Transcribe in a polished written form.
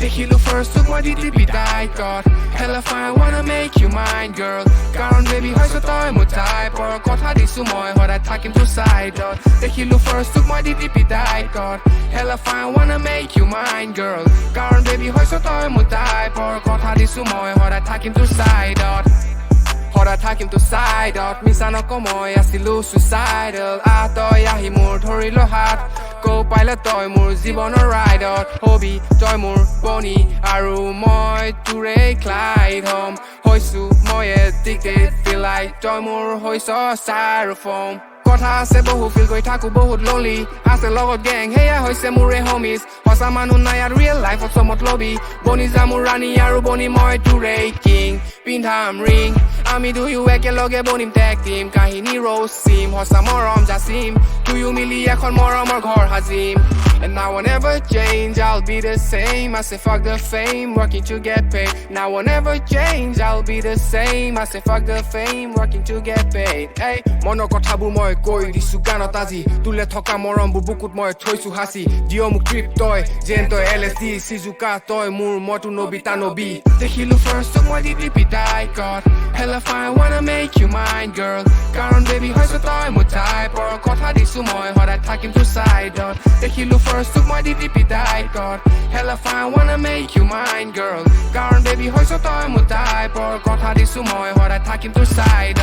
দেখিলো first took my DTP die God hella fine wanna make you mine girl কাৰণ baby হৈছ তই মোৰ type or কথা দিছো মই সদায় থাকিম তোৰ side-ত দেখিলো first took my DTP die God hella fine wanna make you mine girl কাৰণ baby হৈছ তই মোৰ type or কথা দিছো মই সদায় থাকিম তোৰ side-ত সদায় থাকিম তোৰ side-ত মিছা নকওঁ মই আছিলো suicidal তই আহি মোৰ ধৰিল হাত কৈ পাইলে তই মোৰ জীৱনৰ ৰাইডত হবি তই মোৰ বনি আৰু মই তোৰে ক্লাইড হম হৈছো মই addicted feel like তই মোৰ হৈছ styrofoam কথা আছে বহু ফিল কৰি থাকো বহুত lonely আছে লগত gang হেয়া হৈছে মোৰে homies সঁচা মানুহ নাই আৰু real life চমত লবি বনি যা মোৰ ৰাণী আৰু বনি মই তোৰে king পিন্ধাম ring আমি দুয়ো একেলগে বনিম tag team কাহিনী rose seam সঁচা মৰম জাচিম দুয়ো মিলি এখন মৰমৰ ঘৰ Sajim and I won't ever change I'll be the same I say fuck the fame working to get paid and I won't ever change I'll be the same I say fuck the fame working to get paid hey মনৰ কথাবোৰ মই কৈ দিছো গানত আজি তুলে থকা মৰমবোৰ বুকুত মই থৈছো হাসি দিও মোক ট্ৰিপ তই যেন তই LSD সিজুকা তই মোৰ মটো নবিতা নবি দেখিলো first took my DTP die God hella fine wanna make you mine girl কাৰণ baby হৈছ তই মোৰ type or কথা দিছো মই সদায় থাকিম তোৰ side-ত দেখিলো first took my DTP die God hella fine wanna make you mine girl কাৰণ baby হৈছ তই মোৰ type or কথা দিছো মই সদায় থাকিম তোৰ side-ত